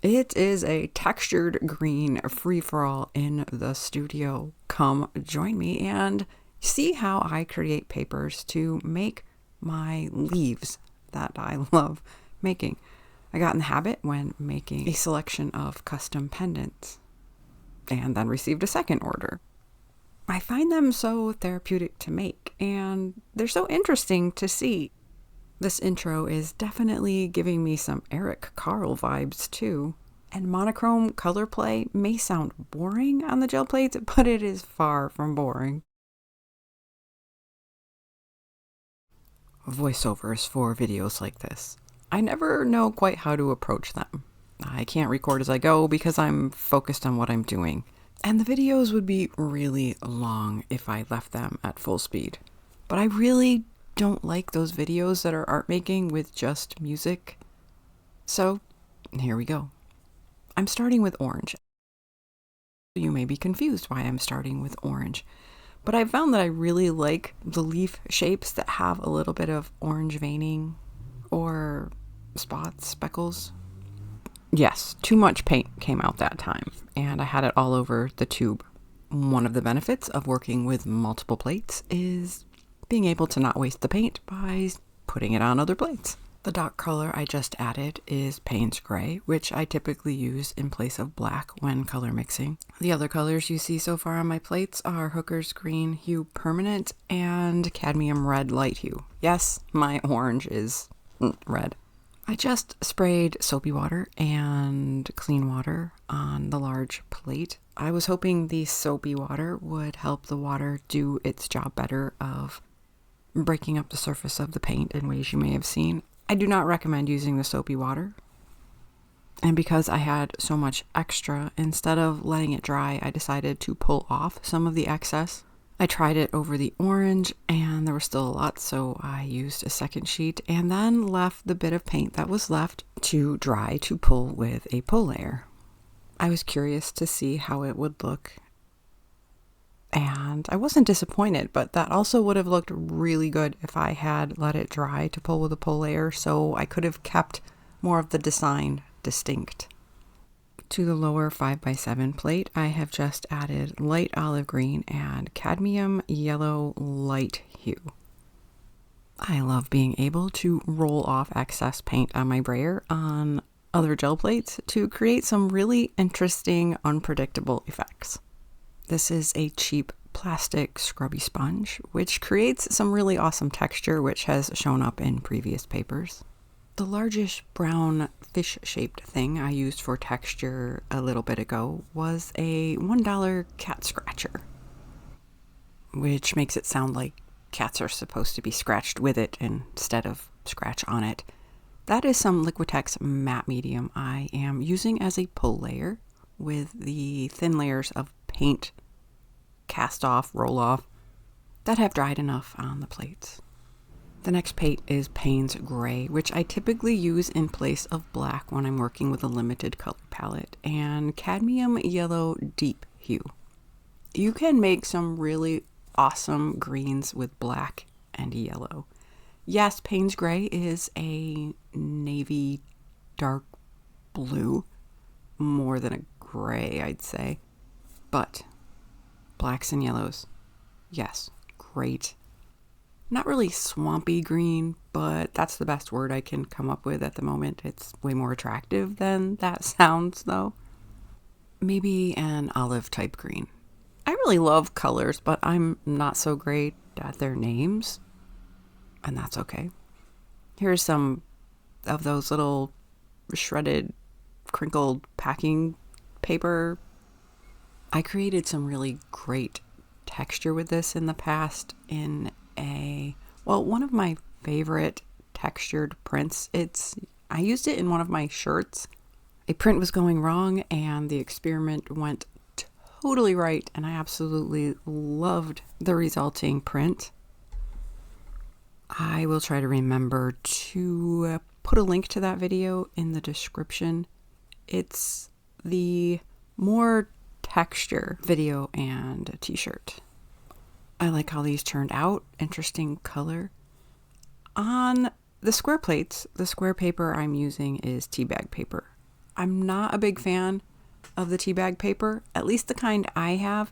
It is a textured green free-for-all in the studio. Come join me and see how I create papers to make my leaves that I love making. I got in the habit when making a selection of custom pendants and then received a second order. I find them so therapeutic to make and they're so interesting to see. This intro is definitely giving me some Eric Carle vibes too. And monochrome color play may sound boring on the gel plates, but it is far from boring. Voiceovers for videos like this. I never know quite how to approach them. I can't record as I go because I'm focused on what I'm doing. And the videos would be really long if I left them at full speed. But I really don't like those videos that are art making with just music. So here we go. I'm starting with orange. You may be confused why I'm starting with orange, but I found that I really like the leaf shapes that have a little bit of orange veining or spots, speckles. Yes, too much paint came out that time, and I had it all over the tube. One of the benefits of working with multiple plates is being able to not waste the paint by putting it on other plates. The dark color I just added is Payne's Gray, which I typically use in place of black when color mixing. The other colors you see so far on my plates are Hooker's Green Hue Permanent and Cadmium Red Light Hue. Yes, my orange is red. I just sprayed soapy water and clean water on the large plate. I was hoping the soapy water would help the water do its job better of breaking up the surface of the paint in ways you may have seen. I do not recommend using the soapy water. And because I had so much extra, instead of letting it dry, I decided to pull off some of the excess. I tried it over the orange and there was still a lot, so I used a second sheet and then left the bit of paint that was left to dry to pull with a pull layer. I was curious to see how it would look. And I wasn't disappointed, but that also would have looked really good if I had let it dry to pull with a pull layer, so I could have kept more of the design distinct. To the lower 5x7 plate, I have just added light olive green and cadmium yellow light hue. I love being able to roll off excess paint on my brayer on other gel plates to create some really interesting, unpredictable effects. This is a cheap plastic scrubby sponge, which creates some really awesome texture, which has shown up in previous papers. The largish brown fish-shaped thing I used for texture a little bit ago was a $1 cat scratcher, which makes it sound like cats are supposed to be scratched with it instead of scratch on it. That is some Liquitex matte medium I am using as a pull layer with the thin layers of paint cast off, roll off that have dried enough on the plates. The next paint is Payne's Gray, which I typically use in place of black when I'm working with a limited color palette, and Cadmium Yellow Deep Hue. You can make some really awesome greens with black and yellow. Yes, Payne's Gray is a navy dark blue, more than a gray, I'd say. But blacks and yellows, yes, great. Not really swampy green, but that's the best word I can come up with at the moment. It's way more attractive than that sounds, though. Maybe an olive type green. I really love colors, but I'm not so great at their names, and that's okay. Here's some of those little shredded, crinkled packing paper. I created some really great texture with this in the past in one of my favorite textured prints. I used it in one of my shirts. A print was going wrong and the experiment went totally right, and I absolutely loved the resulting print. I will try to remember to put a link to that video in the description. It's the more texture video and t-shirt. I like how these turned out. Interesting color. On the square plates, the square paper I'm using is teabag paper. I'm not a big fan of the teabag paper, at least the kind I have,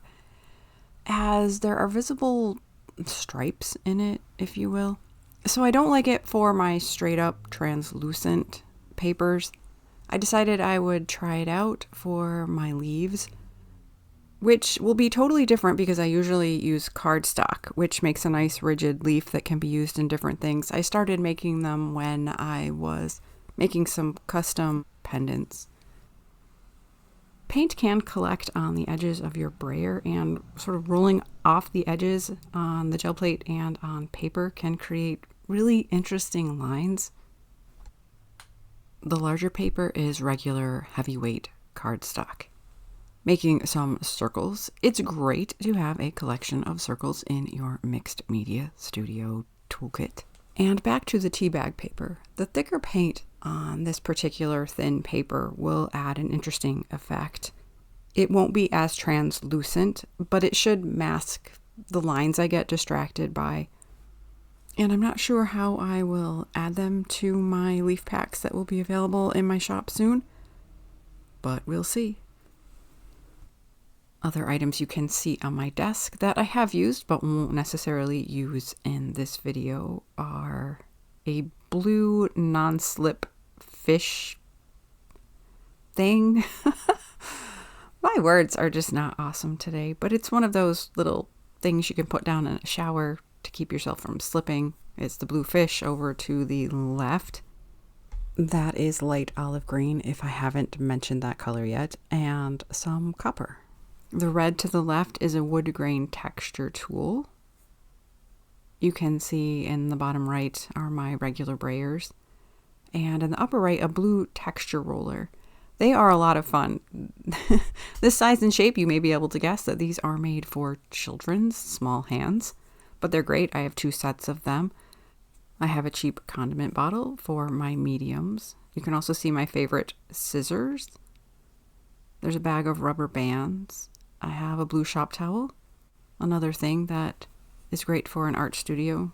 as there are visible stripes in it, if you will. So I don't like it for my straight up translucent papers. I decided I would try it out for my leaves, which will be totally different because I usually use cardstock, which makes a nice rigid leaf that can be used in different things. I started making them when I was making some custom pendants. Paint can collect on the edges of your brayer, and sort of rolling off the edges on the gel plate and on paper can create really interesting lines. The larger paper is regular heavyweight cardstock. Making some circles. It's great to have a collection of circles in your mixed media studio toolkit. And back to the teabag paper. The thicker paint on this particular thin paper will add an interesting effect. It won't be as translucent, but it should mask the lines I get distracted by. And I'm not sure how I will add them to my leaf packs that will be available in my shop soon, but we'll see. Other items you can see on my desk that I have used but won't necessarily use in this video are a blue non-slip fish thing. My words are just not awesome today, but it's one of those little things you can put down in a shower to keep yourself from slipping. It's the blue fish over to the left. That is light olive green, if I haven't mentioned that color yet, and some copper. The red to the left is a wood grain texture tool. You can see in the bottom right are my regular brayers. And in the upper right, a blue texture roller. They are a lot of fun. This size and shape, you may be able to guess that these are made for children's small hands. But they're great. I have 2 sets of them. I have a cheap condiment bottle for my mediums. You can also see my favorite scissors. There's a bag of rubber bands. I have a blue shop towel, another thing that is great for an art studio,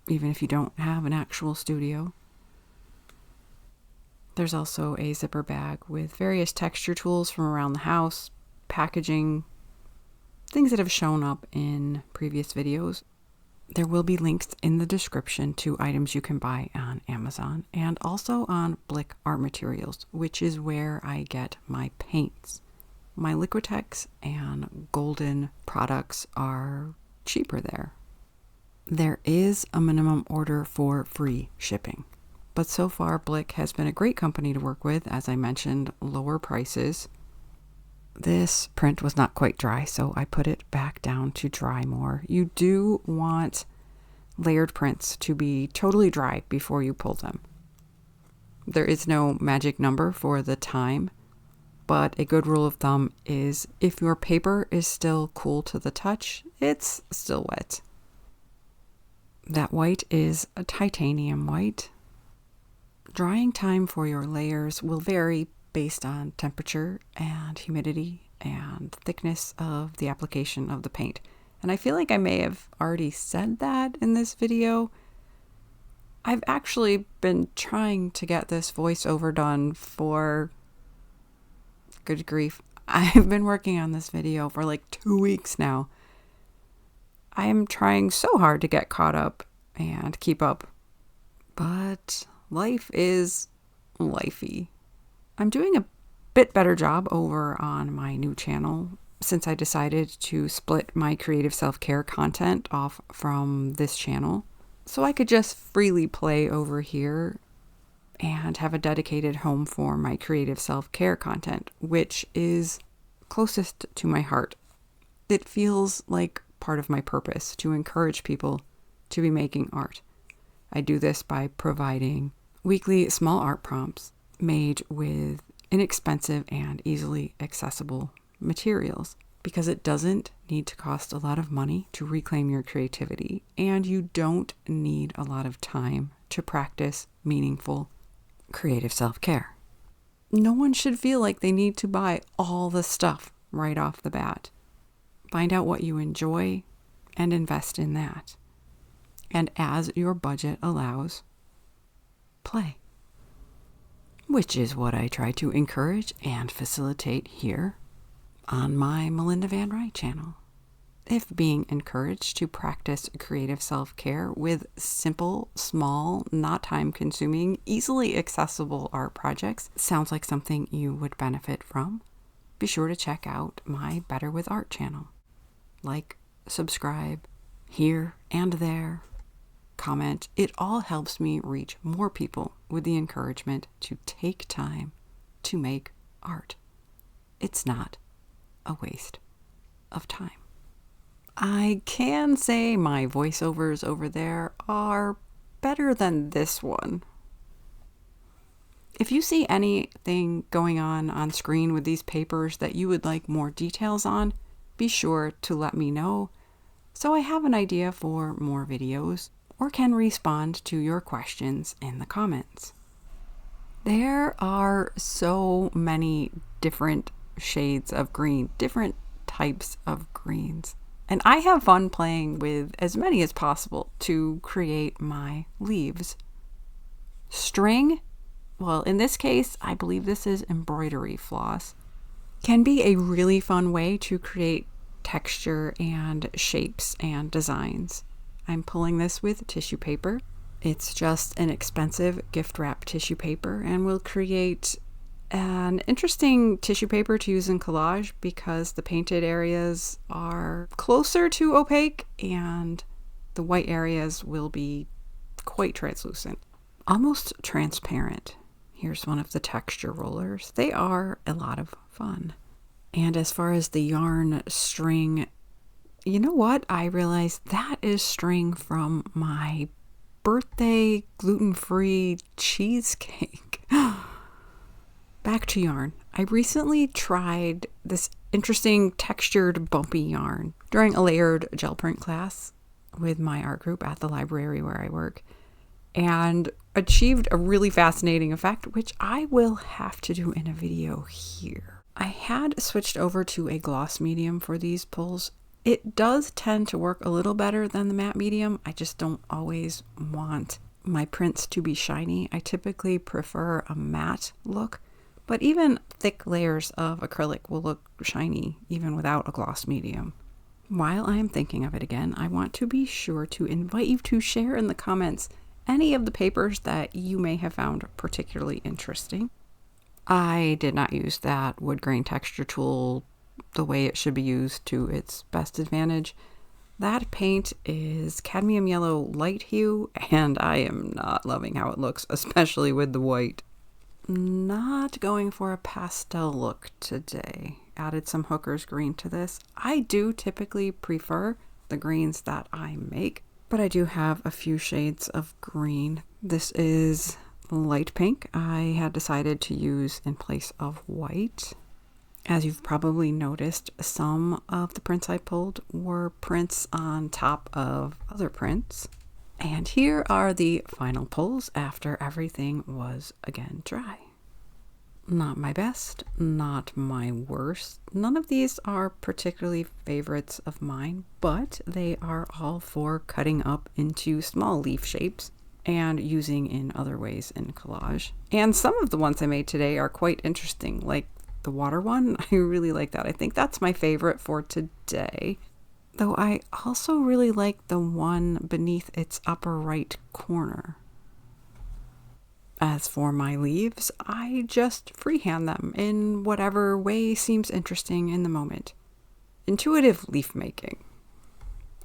even if you don't have an actual studio. There's also a zipper bag with various texture tools from around the house, packaging, things that have shown up in previous videos. There will be links in the description to items you can buy on Amazon and also on Blick Art Materials, which is where I get my paints. My Liquitex and Golden products are cheaper there. There is a minimum order for free shipping, but so far Blick has been a great company to work with. As I mentioned, lower prices. This print was not quite dry, so I put it back down to dry more. You do want layered prints to be totally dry before you pull them. There is no magic number for the time, but a good rule of thumb is if your paper is still cool to the touch, it's still wet. That white is a titanium white. Drying time for your layers will vary based on temperature and humidity and thickness of the application of the paint. And I feel like I may have already said that in this video. I've actually been trying to get this voiceover done for, good grief, I've been working on this video for like 2 weeks now. I am trying so hard to get caught up and keep up, but life is lifey. I'm doing a bit better job over on my new channel since I decided to split my creative self-care content off from this channel, so I could just freely play over here and have a dedicated home for my creative self-care content, which is closest to my heart. It feels like part of my purpose to encourage people to be making art. I do this by providing weekly small art prompts made with inexpensive and easily accessible materials, because it doesn't need to cost a lot of money to reclaim your creativity, and you don't need a lot of time to practice meaningful creative self-care. No one should feel like they need to buy all the stuff right off the bat. Find out what you enjoy and invest in that. And as your budget allows, play. which is what I try to encourage and facilitate here on my Melinda Van Wright channel. If being encouraged to practice creative self-care with simple, small, not time-consuming, easily accessible art projects sounds like something you would benefit from, be sure to check out my Better with Art channel. Like, subscribe, here and there, comment. It all helps me reach more people with the encouragement to take time to make art. It's not a waste of time. I can say my voiceovers over there are better than this one. If you see anything going on screen with these papers that you would like more details on, be sure to let me know so I have an idea for more videos or can respond to your questions in the comments. There are so many different shades of green, different types of greens. And I have fun playing with as many as possible to create my leaves. String, well, in this case, I believe this is embroidery floss, can be a really fun way to create texture and shapes and designs. I'm pulling this with tissue paper. It's just an expensive gift wrap tissue paper and will create an interesting tissue paper to use in collage because the painted areas are closer to opaque and the white areas will be quite translucent, almost transparent. Here's one of the texture rollers. They are a lot of fun. And as far as the yarn string, you know what? I realized that is string from my birthday gluten-free cheesecake. Back to yarn. I recently tried this interesting textured bumpy yarn during a layered gel print class with my art group at the library where I work and achieved a really fascinating effect, which I will have to do in a video here. I had switched over to a gloss medium for these pulls. It does tend to work a little better than the matte medium. I just don't always want my prints to be shiny. I typically prefer a matte look. But even thick layers of acrylic will look shiny even without a gloss medium. While I am thinking of it again, I want to be sure to invite you to share in the comments any of the papers that you may have found particularly interesting. I did not use that wood grain texture tool the way it should be used to its best advantage. That paint is cadmium yellow light hue, and I am not loving how it looks, especially with the white. Not going for a pastel look today. Added some Hooker's green to this. I do typically prefer the greens that I make, but I do have a few shades of green. This is light pink I had decided to use in place of white. As you've probably noticed, some of the prints I pulled were prints on top of other prints. And here are the final pulls after everything was again dry. Not my best, not my worst. None of these are particularly favorites of mine, but they are all for cutting up into small leaf shapes and using in other ways in collage. And some of the ones I made today are quite interesting, like the water one. I really like that. I think that's my favorite for today. Though I also really like the one beneath its upper right corner. As for my leaves, I just freehand them in whatever way seems interesting in the moment. Intuitive leaf making.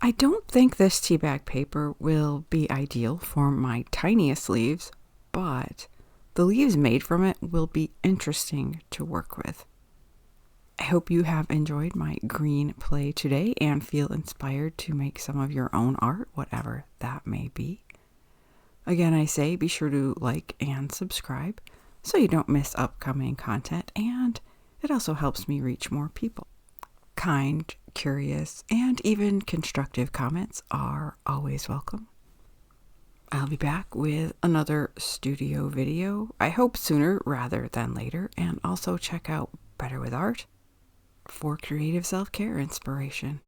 I don't think this teabag paper will be ideal for my tiniest leaves, but the leaves made from it will be interesting to work with. I hope you have enjoyed my green play today and feel inspired to make some of your own art, whatever that may be. Again, I say be sure to like and subscribe so you don't miss upcoming content, and it also helps me reach more people. Kind, curious, and even constructive comments are always welcome. I'll be back with another studio video, I hope sooner rather than later, and also check out Better with Art for creative self-care inspiration.